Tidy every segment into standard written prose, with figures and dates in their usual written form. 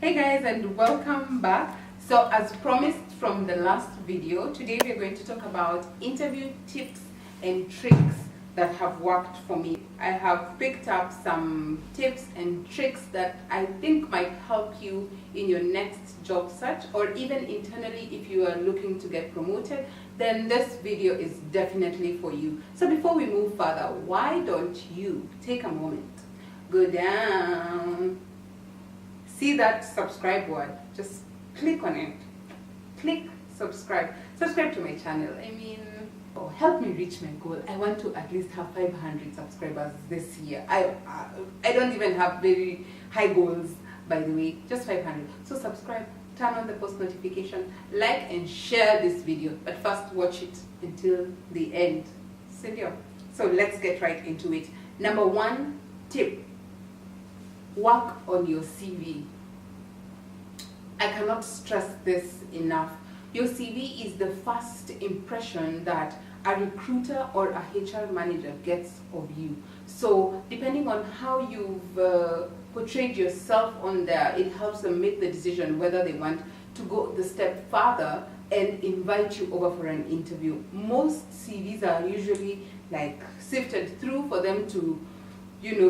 Hey guys, and welcome back. So as promised from the last video, today we're going to talk about interview tips and tricks that have worked for me. I have picked up some tips and tricks that I think might help you in your next job search, or even internally if you are looking to get promoted, then this video is definitely for you. So before we move further, why don't you take a moment, go down, see that subscribe word, just click on it, click subscribe to my channel. Help me reach my goal. I want to at least have 500 subscribers this year. I don't even have very high goals, by the way, just 500. So subscribe, turn on the post notification, like and share this video, but first watch it until the end. So let's get right into it. Number one tip: work on your CV. I cannot stress this enough. Your CV is the first impression that a recruiter or a HR manager gets of you. So depending on how you've portrayed yourself on there, it helps them make the decision whether they want to go the step further and invite you over for an interview. Most CVs are usually like sifted through for them to,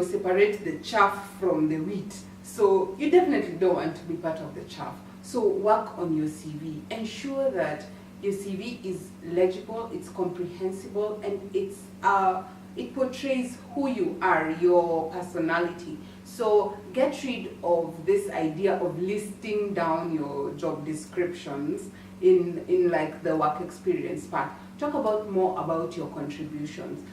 separate the chaff from the wheat. So you definitely don't want to be part of the chaff. So work on your CV. Ensure that your CV is legible, it's comprehensible, and it portrays who you are, your personality. So get rid of this idea of listing down your job descriptions in like the work experience part. Talk more about your contributions.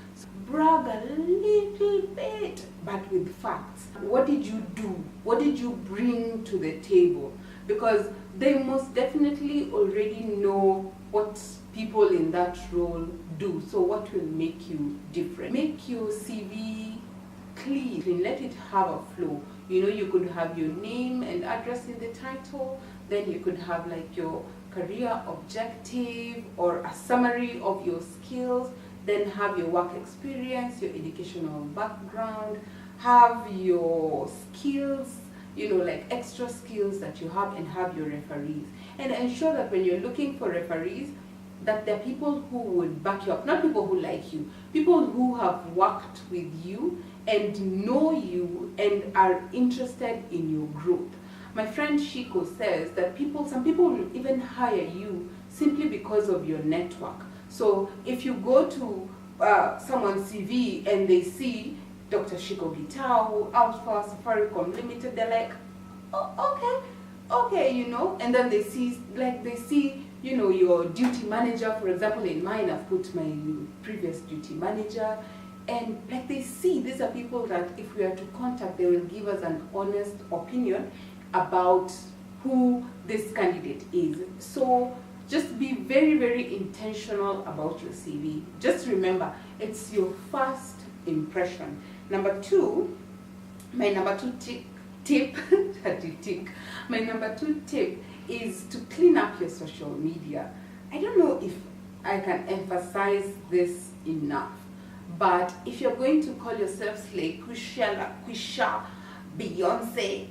Brag a little bit, but with facts. What did you do? What did you bring to the table? Because they most definitely already know what people in that role do. So what will make you different? Make your CV clean. Let it have a flow. You could have your name and address in the title. Then you could have like your career objective or a summary of your skills. Then have your work experience, your educational background, have your skills, like extra skills that you have, and have your referees. And ensure that when you're looking for referees, that they're people who would back you up, not people who like you, people who have worked with you and know you and are interested in your growth. My friend Shiko says that some people will even hire you simply because of your network. So if you go to someone's CV and they see Dr. Shiko Gitau, Alpha Safaricom Limited, they're like, oh, okay, and then they see, your duty manager. For example, in mine, I've put my previous duty manager, and they see these are people that if we are to contact, they will give us an honest opinion about who this candidate is. So just be very, very intentional about your CV. Just remember, it's your first impression. My number two tip is to clean up your social media. I don't know if I can emphasize this enough, but if you're going to call yourself Slay, Quisha, Beyonce,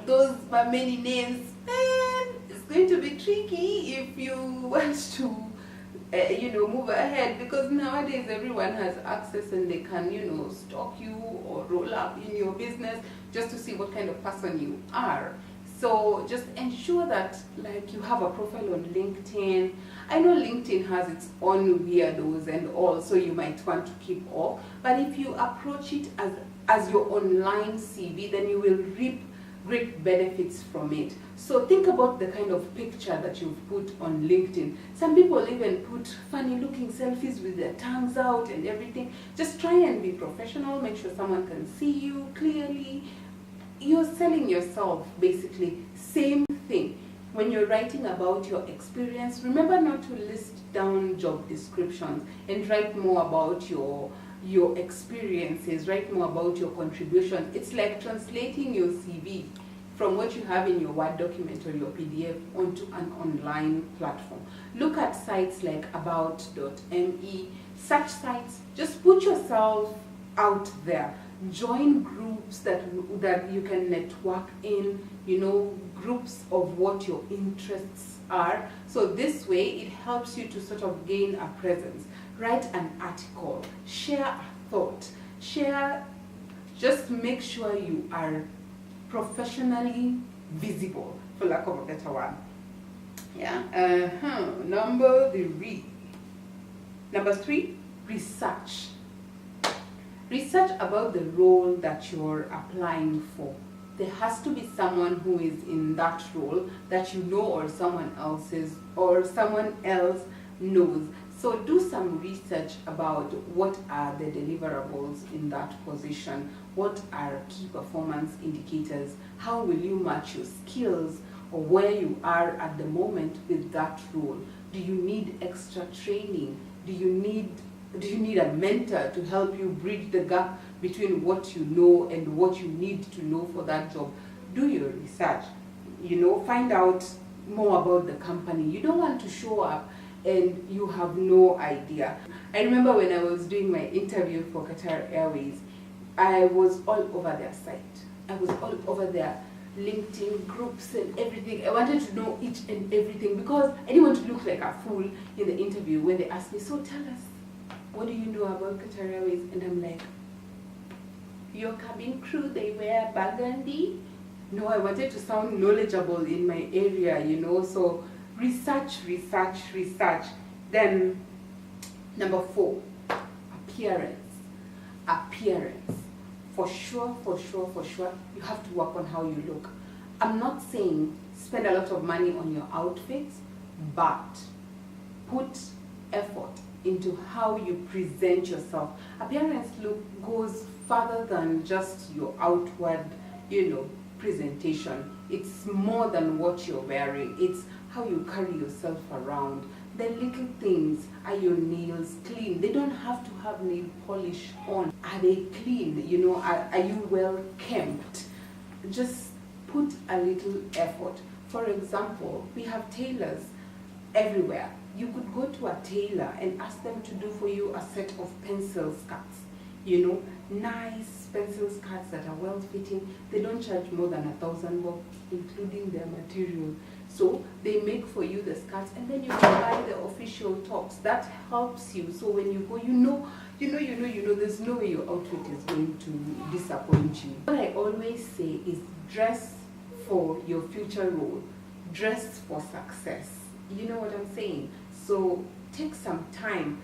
those many names, man, it's going to be tricky if you want to move ahead, because nowadays everyone has access and they can stalk you or roll up in your business just to see what kind of person you are. So just ensure that you have a profile on LinkedIn. I know LinkedIn has its own weirdos and all, so you might want to keep off, but if you approach it as your online CV, then you will reap great benefits from it. So think about the kind of picture that you've put on LinkedIn. Some people even put funny looking selfies with their tongues out and everything. Just try and be professional. Make sure someone can see you clearly. You're selling yourself, basically. Same thing. When you're writing about your experience, remember not to list down job descriptions, and write more about your experiences, write more about your contributions. It's like translating your CV from what you have in your Word document or your PDF onto an online platform. Look at sites like about.me. Such sites, just put yourself out there. join groups that you can network in, you know, groups of what your interests are. So this way it helps you to sort of gain a presence. Write an article, share a thought, just make sure you are professionally visible, for lack of a better one. Yeah. Number three, research. Research about the role that you're applying for. There has to be someone who is in that role that you know, or someone else knows. So do some research about what are the deliverables in that position, what are key performance indicators, how will you match your skills or where you are at the moment with that role. Do you need extra training? Do you need a mentor to help you bridge the gap between what you know and what you need to know for that job? Do your research, you know, find out more about the company. You don't want to show up and you have no idea. I remember when I was doing my interview for Qatar Airways, I was all over their site. I was all over their LinkedIn groups and everything. I wanted to know each and everything because I didn't want to look like a fool in the interview when they asked me, so tell us, what do you know about Qatar Airways? And I'm like, your cabin crew, they wear burgundy? No, I wanted to sound knowledgeable in my area, you know, so research. Then, number 4, appearance. For sure, you have to work on how you look. I'm not saying spend a lot of money on your outfits, but put effort into how you present yourself. Appearance look goes further than just your outward, you know, presentation. It's more than what you're wearing. It's how you carry yourself around. The little things. Are your nails clean? They don't have to have nail polish on. Are they clean? You know, are you well kempt? Just put a little effort. For example, we have tailors everywhere. You could go to a tailor and ask them to do for you a set of pencil skirts. You know, nice pencil skirts that are well fitting. They don't charge more than 1,000 bucks, including their material. So they make for you the skirts, and then you can buy the official tops. That helps you. So when you go, you know, there's no way your outfit is going to disappoint you. What I always say is dress for your future role. Dress for success. You know what I'm saying? So take some time.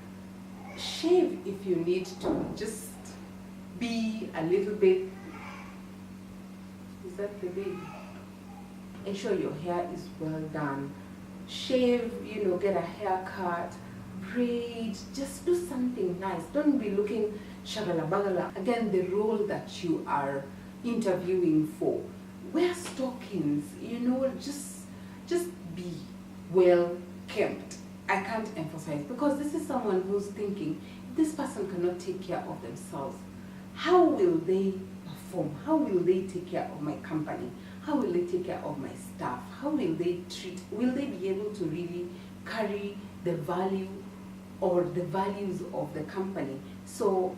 Shave if you need to. Just be a little bit. Is that the baby? Ensure your hair is well done. Shave, you know, get a haircut, braid, just do something nice. Don't be looking shagala bagala. Again, the role that you are interviewing for. Wear stockings, you know, just be well kempt. I can't emphasize, because this is someone who's thinking, if this person cannot take care of themselves, how will they perform? How will they take care of my company? How will they take care of my staff? How will they will they be able to really carry the value or the values of the company? So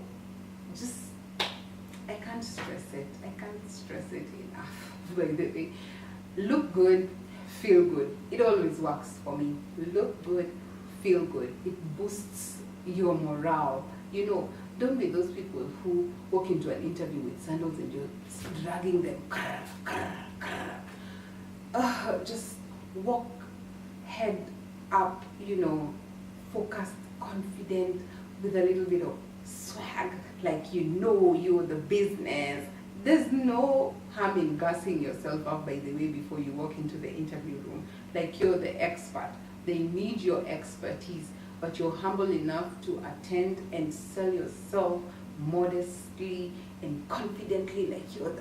just, I can't stress it enough. By the way, look good, feel good. It always works for me. Look good, feel good. It boosts your morale. You know, don't be those people who walk into an interview with sandals and you're dragging them. Just walk head up, you know, focused, confident, with a little bit of swag, like you know you're the business. There's no harm in gassing yourself up, by the way, before you walk into the interview room, like you're the expert. They need your expertise, but you're humble enough to attend and sell yourself modestly and confidently, like you're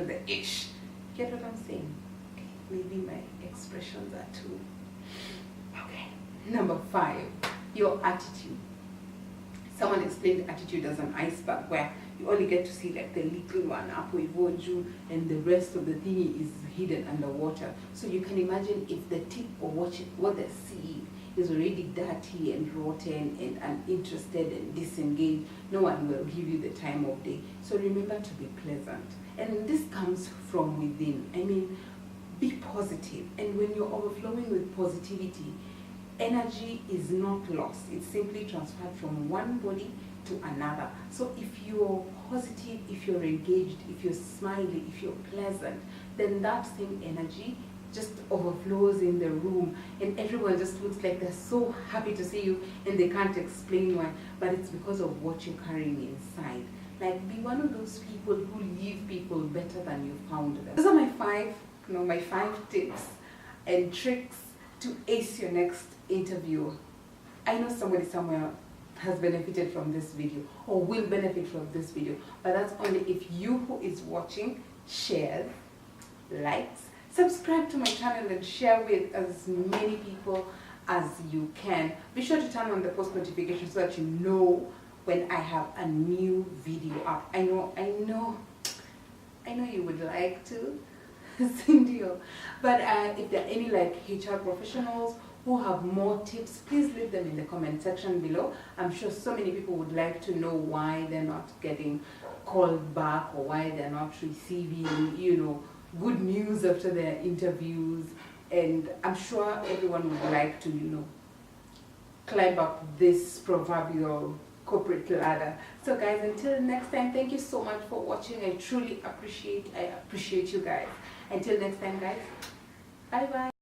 the ish. Get what I'm saying? Okay, maybe my expressions are too. Okay. Number 5, your attitude. Someone explained attitude as an iceberg, where you only get to see like the little one, and the rest of the thing is hidden underwater. So you can imagine if the tip of what they see is already dirty and rotten and uninterested and disengaged, no one will give you the time of day. So remember to be pleasant. And this comes from within. I mean, be positive. And when you're overflowing with positivity, energy is not lost. It's simply transferred from one body to another. So if you're positive, if you're engaged, if you're smiling, if you're pleasant, then that same energy just overflows in the room, and everyone just looks like they're so happy to see you, and they can't explain why, but it's because of what you're carrying inside. Like, be one of those people who leave people better than you found them. Those are my five tips and tricks to ace your next interview. I know somebody somewhere has benefited from this video or will benefit from this video, but that's only if you who is watching shares, likes, subscribe to my channel, and share with as many people as you can. Be sure to turn on the post notification so that you know when I have a new video up. I know you would like to, Cindy, but if there are any like HR professionals who have more tips, please leave them in the comment section below. I'm sure so many people would like to know why they're not getting called back, or why they're not receiving, good news after their interviews. And I'm sure everyone would like to, climb up this proverbial corporate ladder. So guys, until next time, thank you so much for watching. I truly appreciate you guys. Until next time, guys, bye bye.